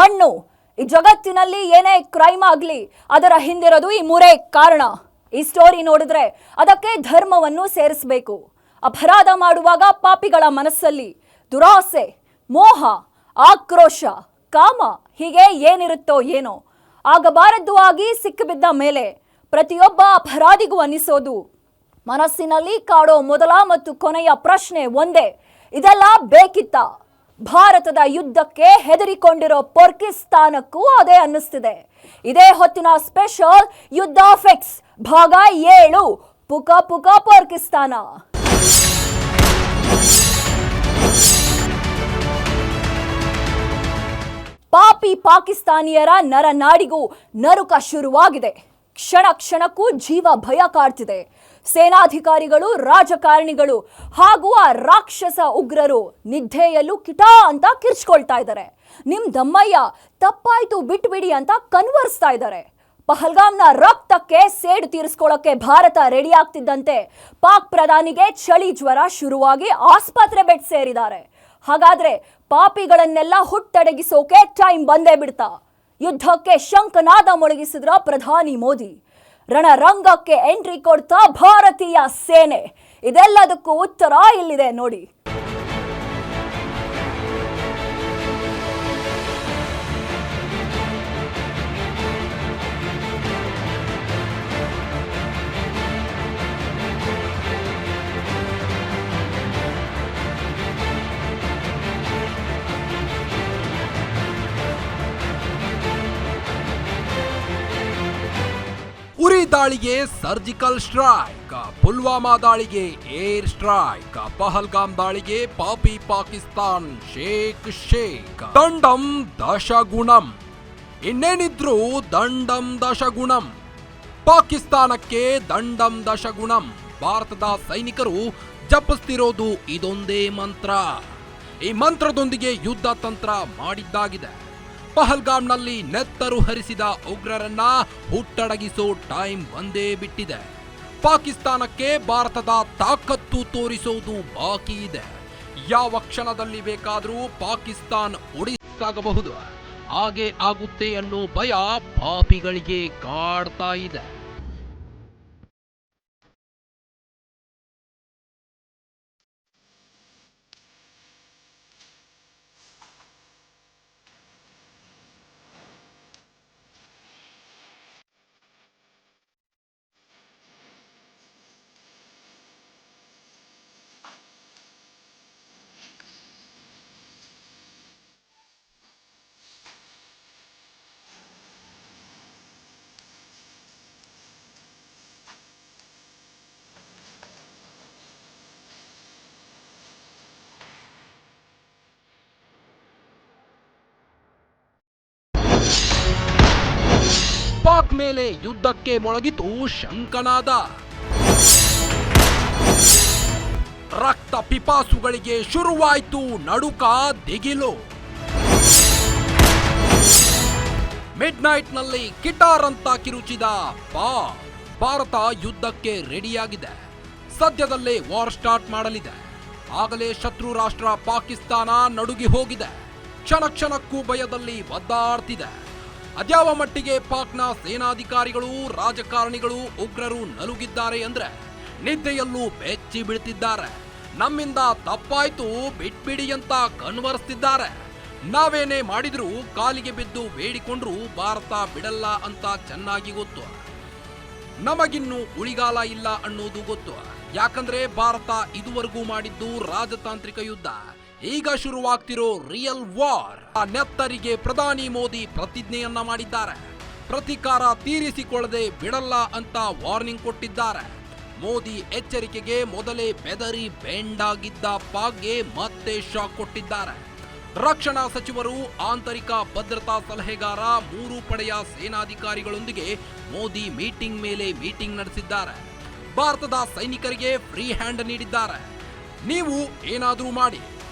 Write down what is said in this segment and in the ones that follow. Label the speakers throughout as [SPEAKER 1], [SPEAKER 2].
[SPEAKER 1] ಮಣ್ಣು. ಈ ಜಗತ್ತಿನಲ್ಲಿ ಏನೇ ಕ್ರೈಮ್ ಆಗಲಿ ಅದರ ಹಿಂದಿರೋದು ಈ ಮೂರೇ ಕಾರಣ. ಈ ಸ್ಟೋರಿ ನೋಡಿದ್ರೆ ಅದಕ್ಕೆ ಧರ್ಮವನ್ನು ಸೇರಿಸಬೇಕು. ಅಪರಾಧ ಮಾಡುವಾಗ ಪಾಪಿಗಳ ಮನಸ್ಸಲ್ಲಿ ದುರಾಸೆ, ಮೋಹ, ಆಕ್ರೋಶ, ಕಾಮ ಹೀಗೆ ಏನಿರುತ್ತೋ ಏನೋ ಆಗಬಾರದ್ದು ಆಗಿ ಸಿಕ್ಕಿಬಿದ್ದ ಮೇಲೆ ಪ್ರತಿಯೊಬ್ಬ ಅಪರಾಧಿಗೂ ಅನಿಸೋದು, ಮನಸ್ಸಿನಲ್ಲಿ ಕಾಡೋ ಮೊದಲ ಮತ್ತು ಕೊನೆಯ ಪ್ರಶ್ನೆ ಒಂದೇ, ಇದೆಲ್ಲ ಬೇಕಿತ್ತ? ಭಾರತದ ಯುದ್ಧಕ್ಕೆ ಹೆದರಿಕೊಂಡಿರೋ ಪಾಕಿಸ್ತಾನಕ್ಕೂ ಅದೇ ಅನ್ನಿಸ್ತಿದೆ. ಇದೇ ಹೊತ್ತಿನ ಸ್ಪೆಷಲ್ ಯುದ್ಧ ಫಿಕ್ಸ್ ಭಾಗ 7 ಪುಕ ಪುಕ ಪಾಕಿಸ್ತಾನ. ಪಾಪಿ ಪಾಕಿಸ್ತಾನಿಯರ ನರನಾಡಿಗೂ ನರುಕ ಶುರುವಾಗಿದೆ. ಕ್ಷಣ ಕ್ಷಣಕ್ಕೂ ಜೀವ ಭಯ ಕಾಡ್ತಿದೆ. ಸೇನಾಧಿಕಾರಿಗಳು, ರಾಜಕಾರಣಿಗಳು ಹಾಗೂ ಆ ರಾಕ್ಷಸ ಉಗ್ರರು ನಿದ್ದೆಯಲ್ಲೂ ಕಿಟಾ ಅಂತ ಕಿರ್ಚ್ಕೊಳ್ತಾ ಇದ್ದಾರೆ. ನಿಮ್ ದಮ್ಮಯ್ಯ ತಪ್ಪಾಯ್ತು ಬಿಟ್ಬಿಡಿ ಅಂತ ಕನ್ವರ್ಸ್ತಾ ಇದ್ದಾರೆ. ಪಹಲ್ಗಾಮ್ನ ರಕ್ತಕ್ಕೆ ಸೇಡು ತೀರಿಸ್ಕೊಳ್ಳೋಕೆ ಭಾರತ ರೆಡಿ ಆಗ್ತಿದ್ದಂತೆ ಪಾಕ್ ಪ್ರಧಾನಿಗೆ ಚಳಿ ಜ್ವರ ಶುರುವಾಗಿ ಆಸ್ಪತ್ರೆ ಬೆಡ್ ಸೇರಿದ್ದಾರೆ. ಹಾಗಾದ್ರೆ ಪಾಪಿಗಳನ್ನೆಲ್ಲ ಹುಟ್ಟಡಗಿಸೋಕೆ ಟೈಮ್ ಬಂದೇ ಬಿಡ್ತಾ? ಯುದ್ಧಕ್ಕೆ ಶಂಕನಾದ ಮೊಳಗಿಸಿದ್ರ ಪ್ರಧಾನಿ ಮೋದಿ. ರಣರಂಗಕ್ಕೆ ಎಂಟ್ರಿ ಕೊಡ್ತಾ ಭಾರತೀಯ ಸೇನೆ. ಇದೆಲ್ಲದಕ್ಕೂ ಉತ್ತರ ಇಲ್ಲಿದೆ ನೋಡಿ.
[SPEAKER 2] ಉರಿ ದಾಳಿಗೆ ಸರ್ಜಿಕಲ್ ಸ್ಟ್ರೈಕ್, ಪುಲ್ವಾಮಾ ದಾಳಿಗೆ ಏರ್ ಸ್ಟ್ರೈಕ್, ಪಹಲ್ಗಾಮ್ ದಾಳಿಗೆ ಪಾಪಿ ಪಾಕಿಸ್ತಾನ್ ಶೇಕ್ ದಂಡಂ ದಶಗುಣಂ. ಇನ್ನೇನಿದ್ರು ದಂಡಂ ದಶಗುಣಂ. ಪಾಕಿಸ್ತಾನಕ್ಕೆ ದಂಡಂ ದಶಗುಣಂ. ಭಾರತದ ಸೈನಿಕರು ಜಪಿಸ್ತಿರೋದು ಇದೊಂದೇ ಮಂತ್ರ. ಈ ಮಂತ್ರದೊಂದಿಗೆ ಯುದ್ಧ ತಂತ್ರ ಮಾಡಿದ್ದಾಗಿದೆ. ಪಹಲ್ಗಾಮ್ನಲ್ಲಿ ನೆತ್ತರು ಹರಿಸಿದ ಉಗ್ರರನ್ನ ಹುಟ್ಟಡಗಿಸೋ ಟೈಮ್ ಬಂದೇ ಬಿಟ್ಟಿದೆ. ಪಾಕಿಸ್ತಾನಕ್ಕೆ ಭಾರತದ ತಾಕತ್ತು ತೋರಿಸೋದು ಬಾಕಿ ಇದೆ. ಯಾವ ಕ್ಷಣದಲ್ಲಿ ಬೇಕಾದರೂ ಪಾಕಿಸ್ತಾನ್ ಒಡಿಸಾಗಬಹುದು. ಹಾಗೆ ಆಗುತ್ತೆ ಅನ್ನೋ ಭಯ ಪಾಪಿಗಳಿಗೆ ಕಾಡ್ತಾ ಇದೆ. ಪಾಕ್ ಮೇಲೆ ಯುದ್ಧಕ್ಕೆ ಮೊಳಗಿತು ಶಂಕನಾದ. ರಕ್ತ ಪಿಪಾಸುಗಳಿಗೆ ಶುರುವಾಯಿತು ನಡುಕ ದಿಗಿಲು. ಮಿಡ್ ನೈಟ್ ನಲ್ಲಿ ಕಿಟಾರ್ ಅಂತ ಕಿರುಚಿದ ಭಾರತ ಯುದ್ಧಕ್ಕೆ ರೆಡಿಯಾಗಿದೆ. ಸದ್ಯದಲ್ಲೇ ವಾರ್ ಸ್ಟಾರ್ಟ್ ಮಾಡಲಿದೆ. ಆಗಲೇ ಶತ್ರು ರಾಷ್ಟ್ರ ಪಾಕಿಸ್ತಾನ ನಡುಗಿ ಹೋಗಿದೆ. ಕ್ಷಣ ಕ್ಷಣಕ್ಕೂ ಭಯದಲ್ಲಿ ಒದ್ದಾಡ್ತಿದೆ. ಅದ್ಯಾವ ಮಟ್ಟಿಗೆ ಪಾಕ್ನ ಸೇನಾಧಿಕಾರಿಗಳು, ರಾಜಕಾರಣಿಗಳು, ಉಗ್ರರು ನಲುಗಿದ್ದಾರೆ ಅಂದ್ರೆ ನಿದ್ದೆಯಲ್ಲೂ ಬೆಚ್ಚಿ ಬೀಳ್ತಿದ್ದಾರೆ. ನಮ್ಮಿಂದ ತಪ್ಪಾಯ್ತು ಬಿಟ್ಬಿಡಿ ಅಂತ ಕನ್ವರ್ಸ್ತಿದ್ದಾರೆ. ನಾವೇನೇ ಮಾಡಿದ್ರೂ ಕಾಲಿಗೆ ಬಿದ್ದು ಬೇಡಿಕೊಂಡ್ರು ಭಾರತ ಬಿಡಲ್ಲ ಅಂತ ಚೆನ್ನಾಗಿ ಗೊತ್ತು. ನಮಗಿನ್ನೂ ಉಳಿಗಾಲ ಇಲ್ಲ ಅನ್ನೋದು ಗೊತ್ತು. ಯಾಕಂದ್ರೆ ಭಾರತ ಇದುವರೆಗೂ ಮಾಡಿದ್ದು ರಾಜತಾಂತ್ರಿಕ ಯುದ್ಧ. ಈಗ ಶುರುವಾಗ್ತಿರೋ ರಿಯಲ್ ವಾರ್. ನೆತ್ತರಿಗೆ ಪ್ರಧಾನಿ ಮೋದಿ ಪ್ರತಿಜ್ಞೆಯನ್ನ ಮಾಡಿದ್ದಾರೆ. ಪ್ರತೀಕಾರ ತೀರಿಸಿಕೊಳ್ಳದೆ ಬಿಡಲ್ಲ ಅಂತ ವಾರ್ನಿಂಗ್ ಕೊಟ್ಟಿದ್ದಾರೆ. ಮೋದಿ ಎಚ್ಚರಿಕೆಗೆ ಮೊದಲೇ ಬೆದರಿ ಬೆಂಡಾಗಿದ್ದ ಪಾಕ್ಗೆ ಮತ್ತೆ ಶಾಕ್ ಕೊಟ್ಟಿದ್ದಾರೆ. ರಕ್ಷಣಾ ಸಚಿವರು, ಆಂತರಿಕ ಭದ್ರತಾ ಸಲಹೆಗಾರ, 3 ಪಡೆಯ ಸೇನಾಧಿಕಾರಿಗಳೊಂದಿಗೆ ಮೋದಿ ಮೀಟಿಂಗ್ ಮೇಲೆ ಮೀಟಿಂಗ್ ನಡೆಸಿದ್ದಾರೆ. ಭಾರತದ ಸೈನಿಕರಿಗೆ ಫ್ರೀ ಹ್ಯಾಂಡ್ ನೀಡಿದ್ದಾರೆ. ನೀವು ಏನಾದರೂ ಮಾಡಿ,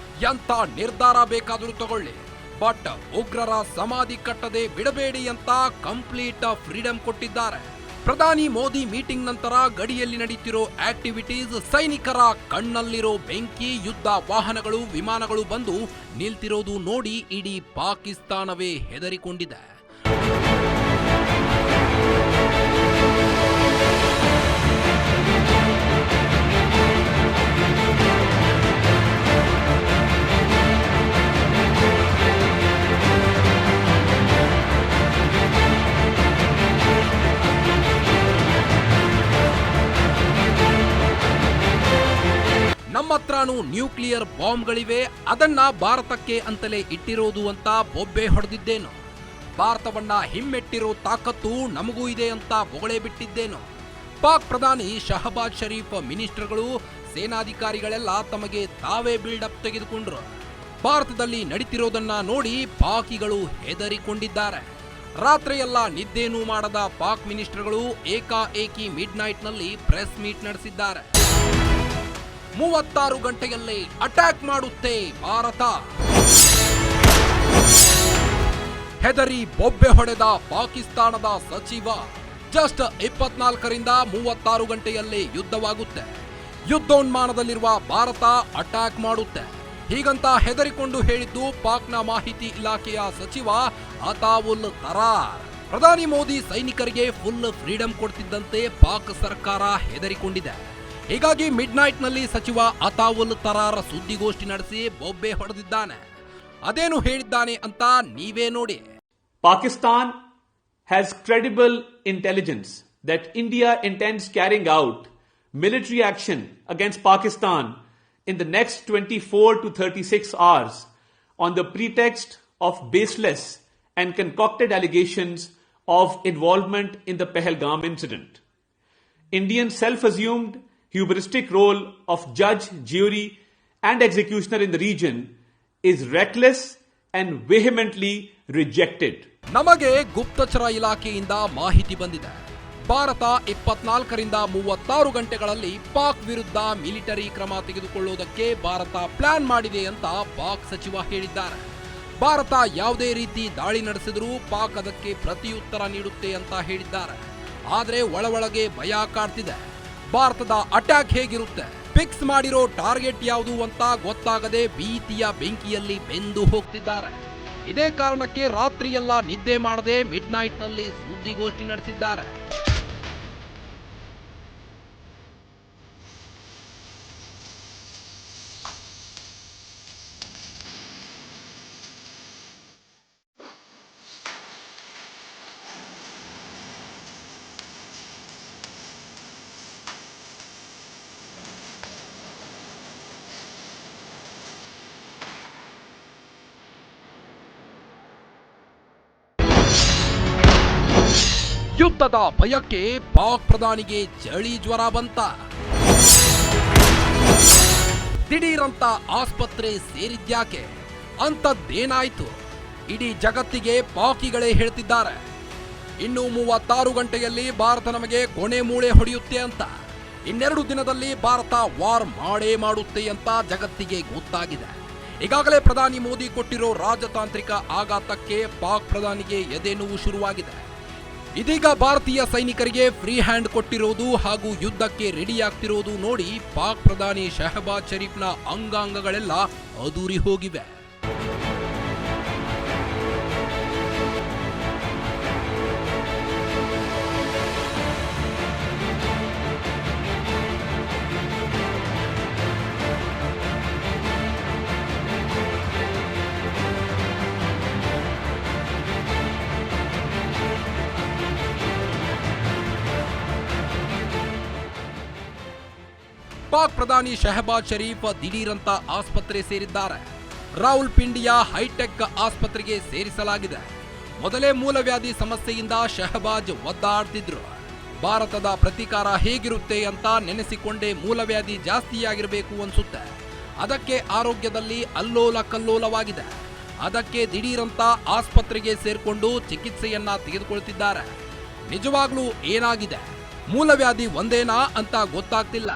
[SPEAKER 2] ಎಂತ ನಿರ್ಧಾರ ಬೇಕಾದರೂ ತಗೊಳ್ಳಿ, ಬಟ್ ಉಗ್ರರ ಸಮಾಧಿ ಕಟ್ಟದೆ ಬಿಡಬೇಡಿ ಅಂತ ಕಂಪ್ಲೀಟ್ ಫ್ರೀಡಂ ಕೊಟ್ಟಿದ್ದಾರೆ. ಪ್ರಧಾನಿ ಮೋದಿ ಮೀಟಿಂಗ್ ನಂತರ ಗಡಿಯಲ್ಲಿ ನಡೀತಿರೋ ಆಕ್ಟಿವಿಟೀಸ್, ಸೈನಿಕರ ಕಣ್ಣಲ್ಲಿರೋ ಬೆಂಕಿ, ಯುದ್ಧ ವಾಹನಗಳು, ವಿಮಾನಗಳು ಬಂದು ನಿಲ್ತಿರೋದು ನೋಡಿ ಇಡೀ ಪಾಕಿಸ್ತಾನವೇ ಹೆದರಿಕೊಂಡಿದೆ. ನಮ್ಮತ್ರನೂ ನ್ಯೂಕ್ಲಿಯರ್ ಬಾಂಬ್ಗಳಿವೆ, ಅದನ್ನ ಭಾರತಕ್ಕೆ ಅಂತಲೇ ಇಟ್ಟಿರೋದು ಅಂತ ಬೊಬ್ಬೆ ಹೊಡೆದಿದ್ದೇನು? ಭಾರತವನ್ನ ಹಿಮ್ಮೆಟ್ಟಿರೋ ತಾಕತ್ತು ನಮಗೂ ಇದೆ ಅಂತ ಬೊಗಳೆ ಬಿಟ್ಟಿದ್ದೇನು? ಪಾಕ್ ಪ್ರಧಾನಿ ಶಹಬಾಜ್ ಶರೀಫ್, ಮಿನಿಸ್ಟರ್ಗಳು, ಸೇನಾಧಿಕಾರಿಗಳೆಲ್ಲ ತಮಗೆ ತಾವೇ ಬಿಲ್ಡಪ್ ತೆಗೆದುಕೊಂಡ್ರು. ಭಾರತದಲ್ಲಿ ನಡೀತಿರೋದನ್ನ ನೋಡಿ ಪಾಕಿಗಳು ಹೆದರಿಕೊಂಡಿದ್ದಾರೆ. ರಾತ್ರಿಯೆಲ್ಲ ನಿದ್ದೇನೂ ಮಾಡದ ಪಾಕ್ ಮಿನಿಸ್ಟರ್ಗಳು ಏಕಾಏಕಿ ಮಿಡ್ ನೈಟ್ನಲ್ಲಿ ಪ್ರೆಸ್ ಮೀಟ್ ನಡೆಸಿದ್ದಾರೆ. 36 ಗಂಟೆಯಲ್ಲೇ ಅಟ್ಯಾಕ್ ಮಾಡುತ್ತೆ ಭಾರತ. ಹೆದರಿ ಬೊಬ್ಬೆ ಹೊಡೆದ ಪಾಕಿಸ್ತಾನದ ಸಚಿವ. ಜಸ್ಟ್ 24ರಿಂದ 36 ಗಂಟೆಯಲ್ಲೇ ಯುದ್ಧವಾಗುತ್ತೆ. ಯುದ್ಧೋನ್ಮಾನದಲ್ಲಿರುವ ಭಾರತ ಅಟ್ಯಾಕ್ ಮಾಡುತ್ತೆ. ಹೀಗಂತ ಹೆದರಿಕೊಂಡು ಹೇಳಿದ್ದು ಪಾಕ್ನ ಮಾಹಿತಿ ಇಲಾಖೆಯ ಸಚಿವ ಅತಾವುಲ್ ತರಾರ್. ಪ್ರಧಾನಿ ಮೋದಿ ಸೈನಿಕರಿಗೆ ಫುಲ್ ಫ್ರೀಡಂ ಕೊಡ್ತಿದ್ದಂತೆ ಪಾಕ್ ಸರ್ಕಾರ ಹೆದರಿಕೊಂಡಿದೆ. ಹೀಗಾಗಿ ಮಿಡ್ ನೈಟ್ ನಲ್ಲಿ ಸಚಿವ ಅತಾವುಲ್ ತರಾರ್ ಸುದ್ದಿಗೋಷ್ಠಿ ನಡೆಸಿ ಬೊಬ್ಬೆ ಹೊಡೆದಿದ್ದಾನೆ. ಅದೇನು ಹೇಳಿದ್ದಾನೆ ಅಂತ ನೀವೇ ನೋಡಿ.
[SPEAKER 3] Pakistan has credible intelligence that India intends carrying out military action against Pakistan in the next 24 to 36 hours on the pretext of baseless and concocted allegations of involvement in the Pahalgam incident. Indian self-assumed hubristic role of judge, jury, and executioner in the region is reckless and vehemently rejected.
[SPEAKER 2] ನಮಗೆ ಗುಪ್ತಚರ ಇಲಾಖೆಯಿಂದ ಮಾಹಿತಿ ಬಂದಿದೆ. ಭಾರತ 24ರಿಂದ 36 ಗಂಟೆಗಳಲ್ಲಿ ಪಾಕ್ ವಿರುದ್ಧ military ಕ್ರಮ ತೆಗೆದುಕೊಳ್ಳುವುದಕ್ಕೆ Bharat plan ಮಾಡಿದೆ ಅಂತ ಪಾಕ್ ಸಚಿವ ಹೇಳಿದ್ದಾರೆ. ಭಾರತ ಯಾವುದೇ ರೀತಿ ದಾಳಿ ನಡೆಸಿದರೂ ಪಾಕ್ ಅದಕ್ಕೆ ಪ್ರತಿಯುತ್ತರ ನೀಡುತ್ತೆ ಅಂತ ಹೇಳಿದ್ದಾರೆ. ಆದರೆ ಒಳಗೆ ಭಯ ಕಾಡ್ತಿದೆ. ಭಾರತದ ಅಟ್ಯಾಕ್ ಹೇಗಿರುತ್ತೆ, ಫಿಕ್ಸ್ ಮಾಡಿರೋ ಟಾರ್ಗೆಟ್ ಯಾವುದು ಅಂತ ಗೊತ್ತಾಗದೆ ಭೀತಿಯ ಬೆಂಕಿಯಲ್ಲಿ ಬೆಂದು ಹೋಗ್ತಿದ್ದಾರೆ. ಇದೇ ಕಾರಣಕ್ಕೆ ರಾತ್ರಿಯೆಲ್ಲ ನಿದ್ದೆ ಮಾಡದೆ ಮಿಡ್ ನೈಟ್ ನಲ್ಲಿ ಸುದ್ದಿಗೋಷ್ಠಿ ನಡೆಸಿದ್ದಾರೆ. ಯುದ್ಧದ ಭಯಕ್ಕೆ ಪಾಕ್ ಪ್ರಧಾನಿಗೆ ಚಳಿ ಜ್ವರ ಬಂತ. ದಿಢೀರಂತ ಆಸ್ಪತ್ರೆ ಸೇರಿದ್ಯಾಕೆ, ಅಂತದ್ದೇನಾಯ್ತು? ಇಡೀ ಜಗತ್ತಿಗೆ ಪಾಕಿಗಳೇ ಹೇಳ್ತಿದ್ದಾರೆ. ಇನ್ನು 36 ಗಂಟೆಯಲ್ಲಿ ಭಾರತ ನಮಗೆ ಕೊನೆ ಮೂಳೆ ಹೊಡೆಯುತ್ತೆ ಅಂತ. ಇನ್ನೆರಡು ದಿನದಲ್ಲಿ ಭಾರತ ವಾರ್ ಮಾಡೇ ಮಾಡುತ್ತೆ ಅಂತ ಜಗತ್ತಿಗೆ ಗೊತ್ತಾಗಿದೆ. ಈಗಾಗಲೇ ಪ್ರಧಾನಿ ಮೋದಿ ಕೊಟ್ಟಿರೋ ರಾಜತಾಂತ್ರಿಕ ಆಘಾತಕ್ಕೆ ಪಾಕ್ ಪ್ರಧಾನಿಗೆ ಎದೆನೋವು ಶುರುವಾಗಿದೆ. ಇದೀಗ ಭಾರತೀಯ ಸೈನಿಕರಿಗೆ ಫ್ರೀ ಹ್ಯಾಂಡ್ ಕೊಟ್ಟಿರೋದು ಹಾಗೂ ಯುದ್ಧಕ್ಕೆ ರೆಡಿಯಾಗ್ತಿರೋದು ನೋಡಿ ಪಾಕ್ ಪ್ರಧಾನಿ ಶಹಬಾಜ್ ಶರೀಫ್ನ ಅಂಗಾಂಗಗಳೆಲ್ಲ ಅದೂರಿ ಹೋಗಿವೆ. ಪಾಕ್ ಪ್ರಧಾನಿ ಶಹಬಾಜ್ ಶರೀಫ್ ದಿಢೀರಂತ ಆಸ್ಪತ್ರೆ ಸೇರಿದ್ದಾರೆ. ರಾವಲ್ಪಿಂಡಿಯ ಹೈಟೆಕ್ ಆಸ್ಪತ್ರೆಗೆ ಸೇರಿಸಲಾಗಿದೆ. ಮೊದಲೇ ಮೂಲವ್ಯಾಧಿ ಸಮಸ್ಯೆಯಿಂದ ಶಹಬಾಜ್ ಒದ್ದಾಡ್ತಿದ್ರು. ಭಾರತದ ಪ್ರತೀಕಾರ ಹೇಗಿರುತ್ತೆ ಅಂತ ನೆನೆಸಿಕೊಂಡೇ ಮೂಲವ್ಯಾಧಿ ಜಾಸ್ತಿಯಾಗಿರಬೇಕು ಅನ್ಸುತ್ತೆ. ಅದಕ್ಕೆ ಆರೋಗ್ಯದಲ್ಲಿ ಅಲ್ಲೋಲ ಕಲ್ಲೋಲವಾಗಿದೆ. ಅದಕ್ಕೆ ದಿಢೀರಂತ ಆಸ್ಪತ್ರೆಗೆ ಸೇರ್ಕೊಂಡು ಚಿಕಿತ್ಸೆಯನ್ನ ತೆಗೆದುಕೊಳ್ತಿದ್ದಾರೆ. ನಿಜವಾಗ್ಲೂ ಏನಾಗಿದೆ, ಮೂಲವ್ಯಾಧಿ ಒಂದೇನಾ ಅಂತ ಗೊತ್ತಾಗ್ತಿಲ್ಲ.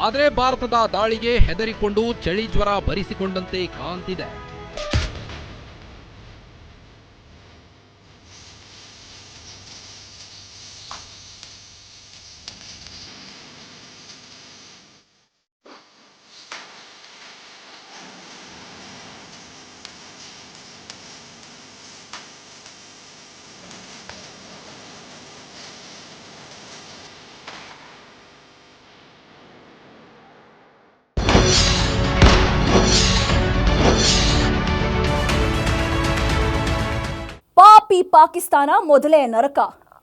[SPEAKER 2] ಆದರೆ ಭಾರತದ ದಾಳಿಗೆ ಹೆದರಿಕೊಂಡು ಚಳಿ ಜ್ವರ ಬರಿಸಿಕೊಂಡಂತೆ ಕಾಣ್ತಿದೆ.
[SPEAKER 1] ಪಾಪಿ ಪಾಕಿಸ್ತಾನ ಮೊದಲೇ ನರಕ,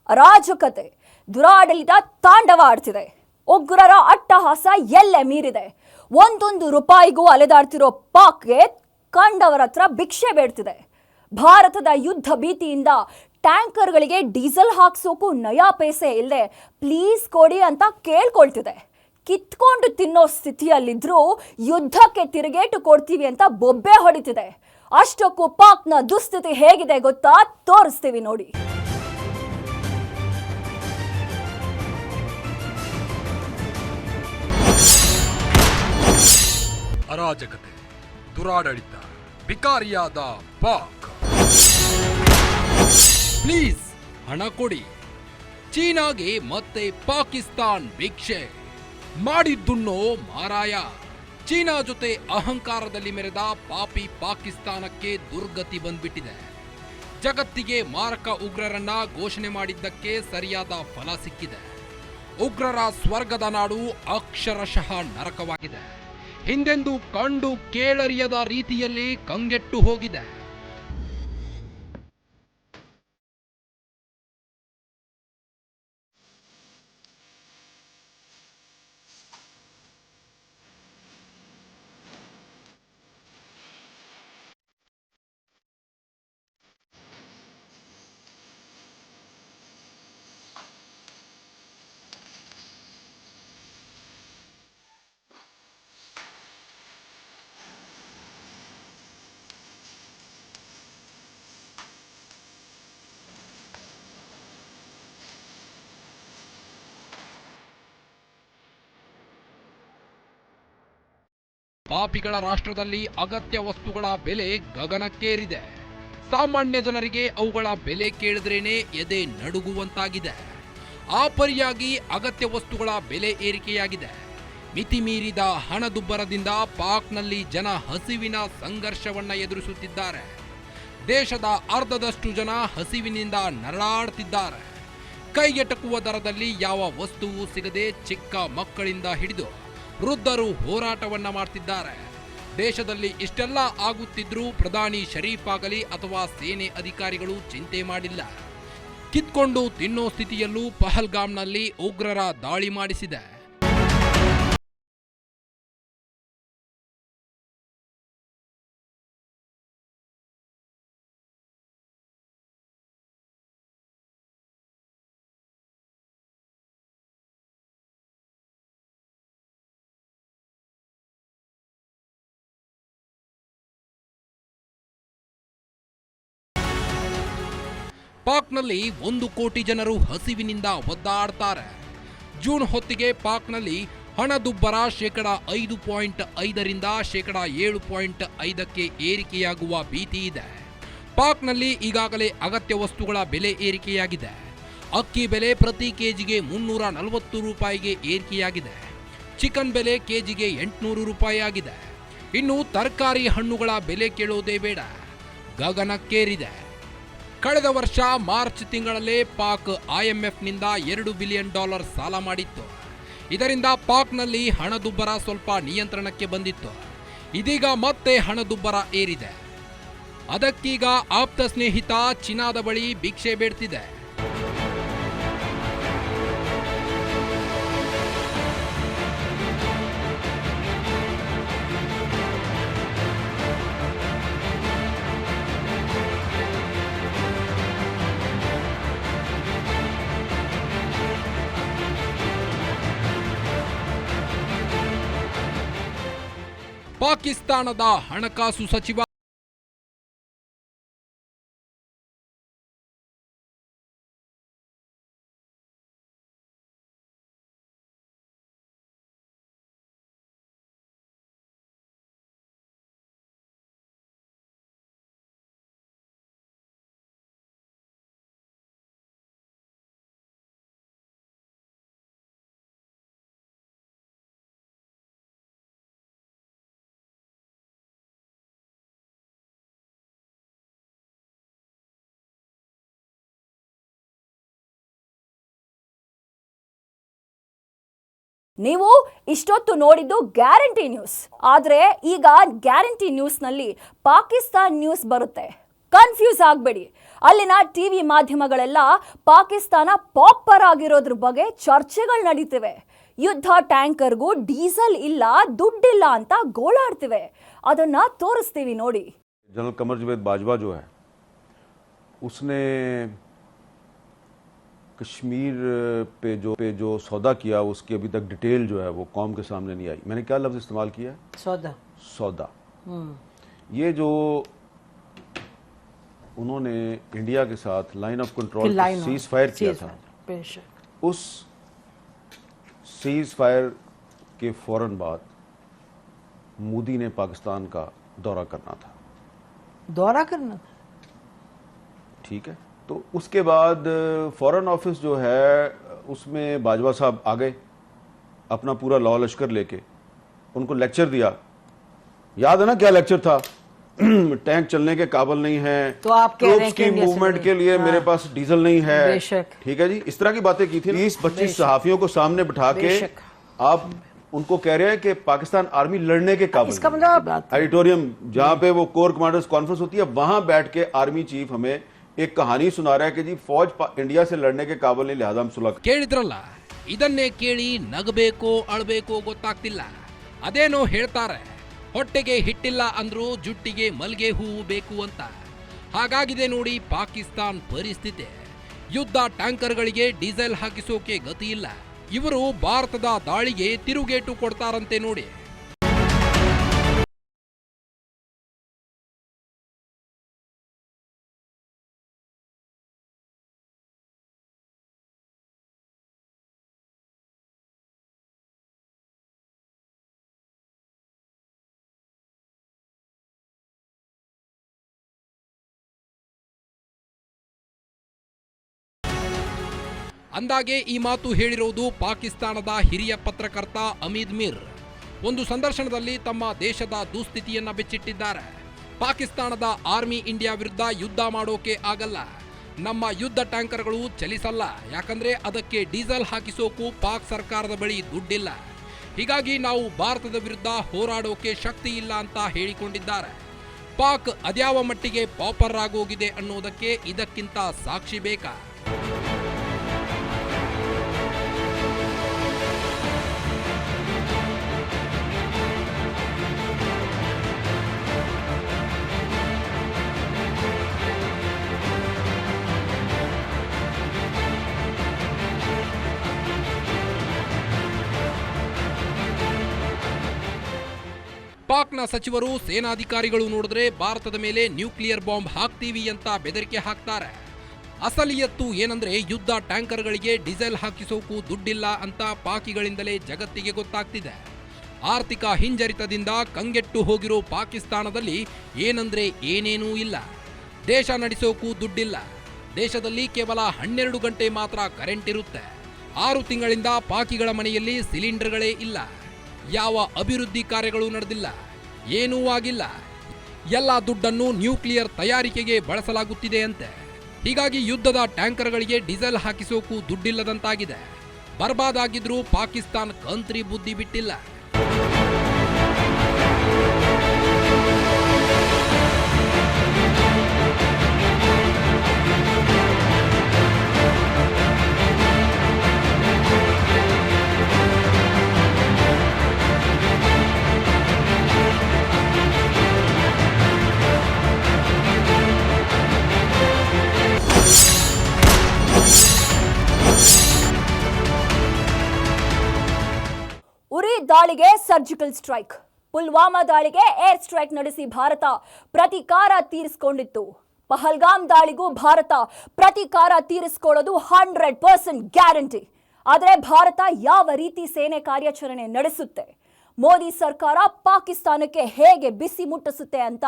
[SPEAKER 1] ಅರಾಜಕತೆ, ದುರಾಡಳಿತ ತಾಂಡವ ಆಡ್ತಿದೆ. ಉಗ್ರರ ಅಟ್ಟಹಾಸ ಎಲ್ಲೆ ಮೀರಿದೆ. ಒಂದೊಂದು ರೂಪಾಯಿಗೂ ಅಲೆದಾಡ್ತಿರೋ ಪಾಕ್ಗೆ ಕಂಡವರ ಹತ್ರ ಭಿಕ್ಷೆ ಬೇಡ್ತಿದೆ. ಭಾರತದ ಯುದ್ಧ ಭೀತಿಯಿಂದ ಟ್ಯಾಂಕರ್ಗಳಿಗೆ ಡೀಸೆಲ್ ಹಾಕ್ಸೋಕು ನಯಾ ಪೈಸೆ ಇಲ್ಲದೆ ಪ್ಲೀಸ್ ಕೊಡಿ ಅಂತ ಕೇಳ್ಕೊಳ್ತಿದೆ. ಕಿತ್ಕೊಂಡು ತಿನ್ನೋ ಸ್ಥಿತಿಯಲ್ಲಿದ್ರೂ ಯುದ್ಧಕ್ಕೆ ತಿರುಗೇಟು ಕೊಡ್ತೀವಿ ಅಂತ ಬೊಬ್ಬೆ ಹೊಡಿತಿದೆ. ಅಷ್ಟಕ್ಕೂ ಪಾಕ್ನ ದುಸ್ಥಿತಿ ಹೇಗಿದೆ ಗೊತ್ತಾ? ತೋರಿಸ್ತೀವಿ ನೋಡಿ.
[SPEAKER 2] ಅರಾಜಕತೆ, ದುರಾಡಳಿತ, ಬಿಕಾರಿಯಾದ ಪಾಕ್. ಪ್ಲೀಸ್ ಹಣ ಕೊಡಿ. ಚೀನಾಗೆ ಮತ್ತೆ ಪಾಕಿಸ್ತಾನ್ ಭಿಕ್ಷೆ. ಮಾಡಿದ್ದುಣ್ಣೋ ಮಾರಾಯ. ಚೀನಾ ಜೊತೆ ಅಹಂಕಾರದಲ್ಲಿ ಮೆರೆದ ಪಾಪಿ ಪಾಕಿಸ್ತಾನಕ್ಕೆ ದುರ್ಗತಿ ಬಂದ್ಬಿಟ್ಟಿದೆ. ಜಗತ್ತಿಗೆ ಮಾರಕ ಉಗ್ರರನ್ನ ಘೋಷಣೆ ಮಾಡಿದ್ದಕ್ಕೆ ಸರಿಯಾದ ಫಲ ಸಿಕ್ಕಿದೆ. ಉಗ್ರರ ಸ್ವರ್ಗದ ನಾಡು ಅಕ್ಷರಶಃ ನರಕವಾಗಿದೆ. ಹಿಂದೆಂದೂ ಕಂಡು ಕೇಳರಿಯದ ರೀತಿಯಲ್ಲಿ ಕಂಗೆಟ್ಟು ಹೋಗಿದೆ. ಪಾಪಿಗಳ ರಾಷ್ಟ್ರದಲ್ಲಿ ಅಗತ್ಯ ವಸ್ತುಗಳ ಬೆಲೆ ಗಗನಕ್ಕೇರಿದೆ. ಸಾಮಾನ್ಯ ಜನರಿಗೆ ಅವುಗಳ ಬೆಲೆ ಕೇಳಿದ್ರೇನೆ ಎದೆ ನಡುಗುವಂತಾಗಿದೆ. ಆ ಪರಿಯಾಗಿ ಅಗತ್ಯ ವಸ್ತುಗಳ ಬೆಲೆ ಏರಿಕೆಯಾಗಿದೆ. ಮಿತಿ ಮೀರಿದ ಹಣದುಬ್ಬರದಿಂದ ಪಾಕ್ನಲ್ಲಿ ಜನ ಹಸಿವಿನ ಸಂಘರ್ಷವನ್ನ ಎದುರಿಸುತ್ತಿದ್ದಾರೆ. ದೇಶದ ಅರ್ಧದಷ್ಟು ಜನ ಹಸಿವಿನಿಂದ ನರಳಾಡ್ತಿದ್ದಾರೆ. ಕೈಗೆಟಕುವ ದರದಲ್ಲಿ ಯಾವ ವಸ್ತುವು ಸಿಗದೆ ಚಿಕ್ಕ ಮಕ್ಕಳಿಂದ ಹಿಡಿದು ವೃದ್ಧರು ಹೋರಾಟವನ್ನ ಮಾಡ್ತಿದ್ದಾರೆ. ದೇಶದಲ್ಲಿ ಇಷ್ಟೆಲ್ಲ ಆಗುತ್ತಿದ್ರೂ ಪ್ರಧಾನಿ ಶರೀಫ್ ಆಗಲಿ ಅಥವಾ ಸೇನೆ ಅಧಿಕಾರಿಗಳು ಚಿಂತೆ ಮಾಡಿಲ್ಲ. ಕಿತ್ಕೊಂಡು ತಿನ್ನೋ ಸ್ಥಿತಿಯಲ್ಲೂ ಪಹಲ್ಗಾಮ್ನಲ್ಲಿ ಉಗ್ರರ ದಾಳಿ ಮಾಡಿಸಿದೆ. ಪಾಕ್ನಲ್ಲಿ 1 ಕೋಟಿ ಜನರು ಹಸಿವಿನಿಂದ ಒದ್ದಾಡ್ತಾರೆ. ಜೂನ್ ಹೊತ್ತಿಗೆ ಪಾಕ್ನಲ್ಲಿ ಹಣದುಬ್ಬರ 5.5% 7.5% ಏರಿಕೆಯಾಗುವ ಭೀತಿ ಇದೆ. ಪಾಕ್ನಲ್ಲಿ ಈಗಾಗಲೇ ಅಗತ್ಯ ವಸ್ತುಗಳ ಬೆಲೆ ಏರಿಕೆಯಾಗಿದೆ. ಅಕ್ಕಿ ಬೆಲೆ ಪ್ರತಿ ಕೆಜಿಗೆ 340 ರೂಪಾಯಿಗೆ ಏರಿಕೆಯಾಗಿದೆ. ಚಿಕನ್ ಬೆಲೆ ಕೆಜಿಗೆ 800 ರೂಪಾಯಿ ಆಗಿದೆ. ಇನ್ನು ತರಕಾರಿ ಹಣ್ಣುಗಳ ಬೆಲೆ ಕೇಳೋದೇ ಬೇಡ, ಗಗನಕ್ಕೇರಿದೆ. ಕಳೆದ ವರ್ಷ ಮಾರ್ಚ್ ತಿಂಗಳಲ್ಲೇ ಪಾಕ್ IMFನಿಂದ $2 ಬಿಲಿಯನ್ ಸಾಲ ಮಾಡಿತ್ತು. ಇದರಿಂದ ಪಾಕ್ನಲ್ಲಿ ಹಣದುಬ್ಬರ ಸ್ವಲ್ಪ ನಿಯಂತ್ರಣಕ್ಕೆ ಬಂದಿತ್ತು. ಇದೀಗ ಮತ್ತೆ ಹಣದುಬ್ಬರ ಏರಿದೆ. ಅದಕ್ಕೀಗ ಆಪ್ತ ಸ್ನೇಹಿತ ಚೀನಾದ ಬಳಿ ಭಿಕ್ಷೆ ಬೇಡ್ತಿದೆ. ಪಾಕಿಸ್ತಾನದ ಹಣಕಾಸು ಸಚಿವ
[SPEAKER 1] ನೀವು ಇಷ್ಟೊತ್ತು ನೋಡಿದ್ದು ಗ್ಯಾರಂಟಿ ನ್ಯೂಸ್. ಆದರೆ ಈಗ ಗ್ಯಾರಂಟಿ ನ್ಯೂಸ್ನಲ್ಲಿ ಪಾಕಿಸ್ತಾನ್ ನ್ಯೂಸ್ ಬರುತ್ತೆ. ಕನ್ಫ್ಯೂಸ್ ಆಗಬೇಡಿ. ಅಲ್ಲಿನ ಟಿವಿ ಮಾಧ್ಯಮಗಳೆಲ್ಲ ಪಾಕಿಸ್ತಾನ ಪಾಪರ್ ಆಗಿರೋದ್ರ ಬಗ್ಗೆ ಚರ್ಚೆಗಳು ನಡೀತಿವೆ. ಯುದ್ಧ ಟ್ಯಾಂಕರ್ಗೂ ಡೀಸೆಲ್ ಇಲ್ಲ, ದುಡ್ಡಿಲ್ಲ ಅಂತ ಗೋಳಾಡ್ತಿವೆ. ಅದನ್ನ ತೋರಿಸ್ತೀವಿ ನೋಡಿ.
[SPEAKER 4] जनरल कमर जावेद बाजवा जो है उसने कश्मीर पे जो सौदा किया उसकी अभी तक डिटेल जो है वो कौम के सामने नहीं आई. मैंने क्या लफ्ज़ इस्तेमाल किया है? सौदा. ये जो उन्होंने इंडिया के साथ line of control cease fire किया था, उस सीज फायर के फौरन बाद मोदी ने पाकिस्तान का दौरा करना था. ठीक है, तो उसके बाद फॉरेन ऑफिस जो है उसमें बाजवा साहब आ गए अपना पूरा लॉ लश्कर लेके, उनको लेक्चर दिया. याद है ना क्या लेक्चर था? टैंक चलने के काबिल नहीं है,
[SPEAKER 5] तो आप कह रहे हैं
[SPEAKER 4] की मूवमेंट के लिए मेरे पास डीजल नहीं है. ठीक है जी, इस तरह की बातें की थी. 20-25 सहाफियों को सामने बिठा के आप उनको कह रहे हैं कि पाकिस्तान आर्मी लड़ने के काबिल.
[SPEAKER 5] इसका मतलब
[SPEAKER 4] ऑडिटोरियम जहां पे वो कोर कमांडर्स कॉन्फ्रेंस होती है वहां बैठ के आर्मी चीफ हमें एक कहानी सुना रहा है कि जी फौज इंडिया से लड़ने के काबिल नहीं, लिहाजा हम सुलह.
[SPEAKER 2] ಕೇಳಿದ್ರಲ್ಲ, ಇದನ್ನೇ ಕೇಳಿ ನಗಬೇಕೋ ಅಳಬೇಕೋ ಗೊತ್ತಾಗ್ತಿಲ್ಲ. ಅದೇನೋ ಹೇಳ್ತಾರೆ, ಹೊಟ್ಟೆಗೆ ಹಿಟ್ಟಿಲ್ಲ ಅಂದ್ರೂ ಜುಟ್ಟಿಗೆ ಮಲ್ಗೆ ಹೂವು ಬೇಕು ಅಂತ. ಹಾಗಾಗಿದೆ ನೋಡಿ ಪಾಕಿಸ್ತಾನ್ ಪರಿಸ್ಥಿತಿ. ಯುದ್ಧ ಟ್ಯಾಂಕರ್ಗಳಿಗೆ ಡೀಸೆಲ್ ಹಾಕಿಸೋಕೆ ಗತಿ ಇಲ್ಲ. ಇವರು ಭಾರತದ ದಾಳಿಗೆ ತಿರುಗೇಟು ಕೊಡ್ತಾರಂತೆ ನೋಡಿ. ಅಂದಾಗೆ ಈ ಮಾತು ಹೇಳಿರುವುದು ಪಾಕಿಸ್ತಾನದ ಹಿರಿಯ ಪತ್ರಕರ್ತ ಅಮೀದ್ ಮಿರ್. ಒಂದು ಸಂದರ್ಶನದಲ್ಲಿ ತಮ್ಮ ದೇಶದ ದುಸ್ಥಿತಿಯನ್ನ ಬಿಚ್ಚಿಟ್ಟಿದ್ದಾರೆ. ಪಾಕಿಸ್ತಾನದ ಆರ್ಮಿ ಇಂಡಿಯಾ ವಿರುದ್ಧ ಯುದ್ಧ ಮಾಡೋಕೆ ಆಗಲ್ಲ, ನಮ್ಮ ಯುದ್ಧ ಟ್ಯಾಂಕರ್ಗಳು ಚಲಿಸಲ್ಲ, ಯಾಕಂದ್ರೆ ಅದಕ್ಕೆ ಡೀಸೆಲ್ ಹಾಕಿಸೋಕು ಪಾಕ್ ಸರ್ಕಾರದ ಬಳಿ ದುಡ್ಡಿಲ್ಲ. ಹೀಗಾಗಿ ನಾವು ಭಾರತದ ವಿರುದ್ಧ ಹೋರಾಡೋಕೆ ಶಕ್ತಿ ಇಲ್ಲ ಅಂತ ಹೇಳಿಕೊಂಡಿದ್ದಾರೆ. ಪಾಕ್ ಅದ್ಯಾವ ಮಟ್ಟಿಗೆ ಪಾಪರ್ ಆಗೋಗಿದೆ ಅನ್ನೋದಕ್ಕೆ ಇದಕ್ಕಿಂತ ಸಾಕ್ಷಿ ಬೇಕಾ? ಪಾಕ್ನ ಸಚಿವರು, ಸೇನಾಧಿಕಾರಿಗಳು ನೋಡಿದ್ರೆ ಭಾರತದ ಮೇಲೆ ನ್ಯೂಕ್ಲಿಯರ್ ಬಾಂಬ್ ಹಾಕ್ತೀವಿ ಅಂತ ಬೆದರಿಕೆ ಹಾಕ್ತಾರೆ. ಅಸಲಿಯತ್ತು ಏನಂದ್ರೆ ಯುದ್ಧ ಟ್ಯಾಂಕರ್ಗಳಿಗೆ ಡೀಸೆಲ್ ಹಾಕಿಸೋಕು ದುಡ್ಡಿಲ್ಲ ಅಂತ ಪಾಕಿಗಳಿಂದಲೇ ಜಗತ್ತಿಗೆ ಗೊತ್ತಾಗ್ತಿದೆ. ಆರ್ಥಿಕ ಹಿಂಜರಿತದಿಂದ ಕಂಗೆಟ್ಟು ಹೋಗಿರೋ ಪಾಕಿಸ್ತಾನದಲ್ಲಿ ಏನಂದ್ರೆ ಏನೇನೂ ಇಲ್ಲ. ದೇಶ ನಡೆಸೋಕು ದುಡ್ಡಿಲ್ಲ. ದೇಶದಲ್ಲಿ ಕೇವಲ 12 ಗಂಟೆ ಮಾತ್ರ ಕರೆಂಟ್ ಇರುತ್ತೆ. 6 ತಿಂಗಳಿಂದ ಪಾಕಿಗಳ ಮನೆಯಲ್ಲಿ ಸಿಲಿಂಡರ್ಗಳೇ ಇಲ್ಲ. ಯಾವ ಅಭಿವೃದ್ಧಿ ಕಾರ್ಯಗಳು ನಡೆದಿಲ್ಲ, ಏನೂ ಆಗಿಲ್ಲ. ಎಲ್ಲ ದುಡ್ಡನ್ನು ನ್ಯೂಕ್ಲಿಯರ್ ತಯಾರಿಕೆಗೆ ಬಳಸಲಾಗುತ್ತಿದೆ ಅಂತೆ. ಹೀಗಾಗಿ ಯುದ್ಧದ ಟ್ಯಾಂಕರ್ಗಳಿಗೆ ಡೀಸೆಲ್ ಹಾಕಿಸೋಕು ದುಡ್ಡಿಲ್ಲದಂತಾಗಿದೆ. ಬರ್ಬಾದಾಗಿದ್ರೂ ಪಾಕಿಸ್ತಾನ ಕಂತ್ರಿ ಬುದ್ಧಿ ಬಿಟ್ಟಿಲ್ಲ.
[SPEAKER 1] ಉರಿ ದಾಳಿಗೆ ಸರ್ಜಿಕಲ್ ಸ್ಟ್ರೈಕ್. ಪುಲ್ವಾಮಾ ದಾಳಿಗೆ ಏರ್ ಸ್ಟ್ರೈಕ್ ನಡೆಸಿ ಭಾರತ ಪ್ರತೀಕಾರ ತೀರಿಸಿಕೊಂಡಿತ್ತು. ಪಹಲ್ಗಾಮ್ ದಾಳಿಗೂ ಭಾರತ ಪ್ರತೀಕಾರ ತೀರಿಸಿಕೊಳ್ಳೋದು 100% ಗ್ಯಾರಂಟಿ. ಆದರೆ ಭಾರತ ಯಾವ ರೀತಿ ಸೇನೆ ಕಾರ್ಯಾಚರಣೆ ನಡೆಸುತ್ತೆ, ಮೋದಿ ಸರ್ಕಾರ ಪಾಕಿಸ್ತಾನಕ್ಕೆ ಹೇಗೆ ಬಿಸಿ ಮುಟ್ಟಿಸುತ್ತೆ ಅಂತ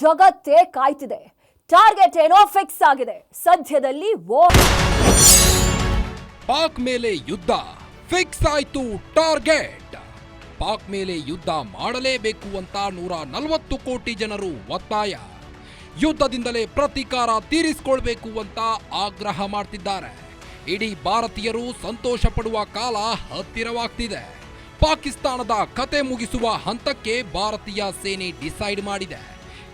[SPEAKER 1] ಜಗತ್ತೇ ಕಾಯ್ತಿದೆ. ಟಾರ್ಗೆಟ್ ಏನೋ ಫಿಕ್ಸ್ ಆಗಿದೆ. ಸದ್ಯದಲ್ಲಿ
[SPEAKER 2] ಪಾಕ್ ಮೇಲೆ ಯುದ್ಧ ಫಿಕ್ಸ್ ಆಯ್ತು. ಟಾರ್ಗೆಟ್ ಪಾಕ್ ಮೇಲೆ ಯುದ್ಧ ಮಾಡಲೇಬೇಕು ಅಂತ 140 ಕೋಟಿ ಜನರು ಒತ್ತಾಯ. ಯುದ್ಧದಿಂದಲೇ ಪ್ರತೀಕಾರ ತೀರಿಸಿಕೊಳ್ಬೇಕು ಅಂತ ಆಗ್ರಹ ಮಾಡ್ತಿದ್ದಾರೆ. ಇಡೀ ಭಾರತೀಯರು ಸಂತೋಷ ಪಡುವ ಕಾಲ ಹತ್ತಿರವಾಗ್ತಿದೆ. ಪಾಕಿಸ್ತಾನದ ಕತೆ ಮುಗಿಸುವ ಹಂತಕ್ಕೆ ಭಾರತೀಯ ಸೇನೆ ಡಿಸೈಡ್ ಮಾಡಿದೆ.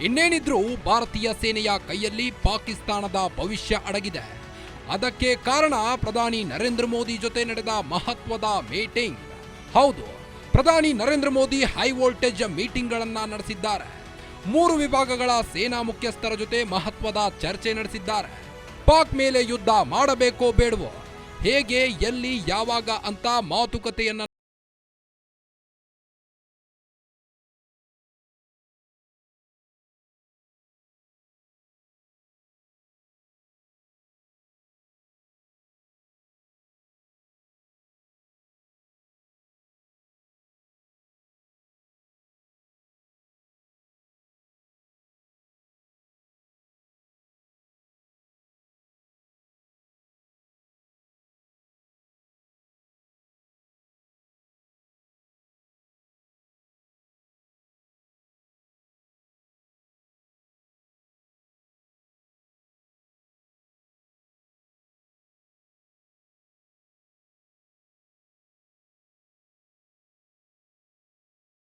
[SPEAKER 2] ಇನ್ನೇನಿದ್ರೂ ಭಾರತೀಯ ಸೇನೆಯ ಕೈಯಲ್ಲಿ ಪಾಕಿಸ್ತಾನದ ಭವಿಷ್ಯ ಅಡಗಿದೆ. ಅದಕ್ಕೆ ಕಾರಣ ಪ್ರಧಾನಿ ನರೇಂದ್ರ ಮೋದಿ ಜೊತೆ ನಡೆದ ಮಹತ್ವದ ಮೀಟಿಂಗ್. ಹೌದು, ಪ್ರಧಾನಿ ನರೇಂದ್ರ ಮೋದಿ ಹೈ ವೋಲ್ಟೇಜ್ ಮೀಟಿಂಗ್ಗಳನ್ನ ನಡೆಸಿದ್ದಾರೆ. 3 ವಿಭಾಗಗಳ ಸೇನಾ ಮುಖ್ಯಸ್ಥರ ಜೊತೆ ಮಹತ್ವದ ಚರ್ಚೆ ನಡೆಸಿದ್ದಾರೆ. ಪಾಕ್ ಮೇಲೆ ಯುದ್ಧ ಮಾಡಬೇಕೋ ಬೇಡವೋ, ಹೇಗೆ, ಎಲ್ಲಿ, ಯಾವಾಗ ಅಂತ ಮಾತುಕತೆಯನ್ನ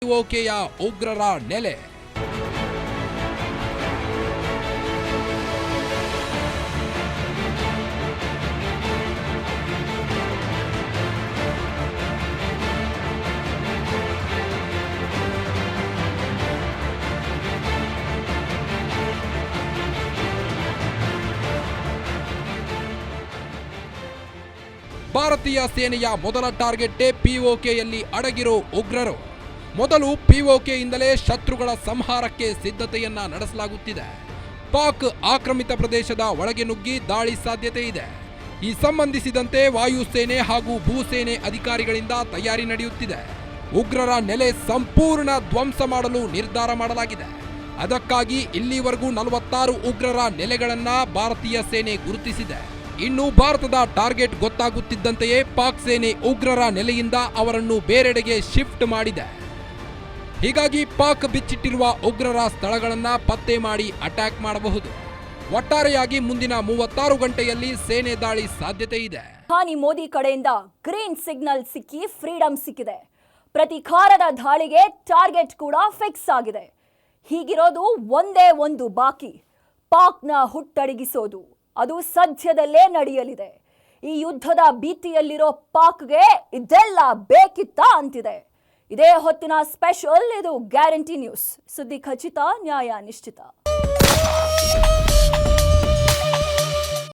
[SPEAKER 2] POKಯ ಉಗ್ರರ ನೆಲೆ. ಭಾರತೀಯ ಸೇನೆಯ ಮೊದಲ ಟಾರ್ಗೆಟ್ POKಯಲ್ಲಿ ಅಡಗಿರೋ ಉಗ್ರರು. ಮೊದಲು POKಯಿಂದಲೇ ಶತ್ರುಗಳ ಸಂಹಾರಕ್ಕೆ ಸಿದ್ಧತೆಯನ್ನ ನಡೆಸಲಾಗುತ್ತಿದೆ. ಪಾಕ್ ಆಕ್ರಮಿತ ಪ್ರದೇಶದ ಒಳಗೆ ನುಗ್ಗಿ ದಾಳಿ ಸಾಧ್ಯತೆ ಇದೆ. ಈ ಸಂಬಂಧಿಸಿದಂತೆ ವಾಯುಸೇನೆ ಹಾಗೂ ಭೂಸೇನೆ ಅಧಿಕಾರಿಗಳಿಂದ ತಯಾರಿ ನಡೆಯುತ್ತಿದೆ. ಉಗ್ರರ ನೆಲೆ ಸಂಪೂರ್ಣ ಧ್ವಂಸ ಮಾಡಲು ನಿರ್ಧಾರ ಮಾಡಲಾಗಿದೆ. ಅದಕ್ಕಾಗಿ ಇಲ್ಲಿವರೆಗೂ 46 ಉಗ್ರರ ನೆಲೆಗಳನ್ನ ಭಾರತೀಯ ಸೇನೆ ಗುರುತಿಸಿದೆ. ಇನ್ನು ಭಾರತದ ಟಾರ್ಗೆಟ್ ಗೊತ್ತಾಗುತ್ತಿದ್ದಂತೆಯೇ ಪಾಕ್ ಸೇನೆ ಉಗ್ರರ ನೆಲೆಯಿಂದ ಅವರನ್ನು ಬೇರೆಡೆಗೆ ಶಿಫ್ಟ್ ಮಾಡಿದೆ. ಹೀಗಾಗಿ ಪಾಕ್ ಬಿಚ್ಚಿಟ್ಟಿರುವ ಉಗ್ರರ ಸ್ಥಳಗಳನ್ನ ಪತ್ತೆ ಮಾಡಿ ಅಟ್ಯಾಕ್ ಮಾಡಬಹುದು. ಒಟ್ಟಾರೆಯಾಗಿ ಮುಂದಿನ 36 ಗಂಟೆಯಲ್ಲಿ ಸೇನೆ ದಾಳಿ ಸಾಧ್ಯತೆ ಇದೆ.
[SPEAKER 1] ಪ್ರಧಾನಿ ಮೋದಿ ಕಡೆಯಿಂದ ಗ್ರೀನ್ ಸಿಗ್ನಲ್ ಸಿಕ್ಕಿ ಫ್ರೀಡಂ ಸಿಕ್ಕಿದೆ. ಪ್ರತಿಕಾರದ ದಾಳಿಗೆ ಟಾರ್ಗೆಟ್ ಕೂಡ ಫಿಕ್ಸ್ ಆಗಿದೆ. ಹೀಗಿರೋದು ಒಂದೇ ಒಂದು ಬಾಕಿ, ಪಾಕ್ನ ಹುಟ್ಟಡಗಿಸೋದು. ಅದು ಸದ್ಯದಲ್ಲೇ ನಡೆಯಲಿದೆ. ಈ ಯುದ್ಧದ ಭೀತಿಯಲ್ಲಿರೋ ಪಾಕ್ಗೆ ಇದೆಲ್ಲ ಬೇಕಿತ್ತಾ ಅಂತಿದೆ. ಇದೇ ಹೊತ್ತಿನ ಸ್ಪೆಷಲ್. ಇದು ಗ್ಯಾರಂಟಿ ನ್ಯೂಸ್. ಸುದ್ದಿ ಖಚಿತ, ನ್ಯಾಯ ನಿಶ್ಚಿತ.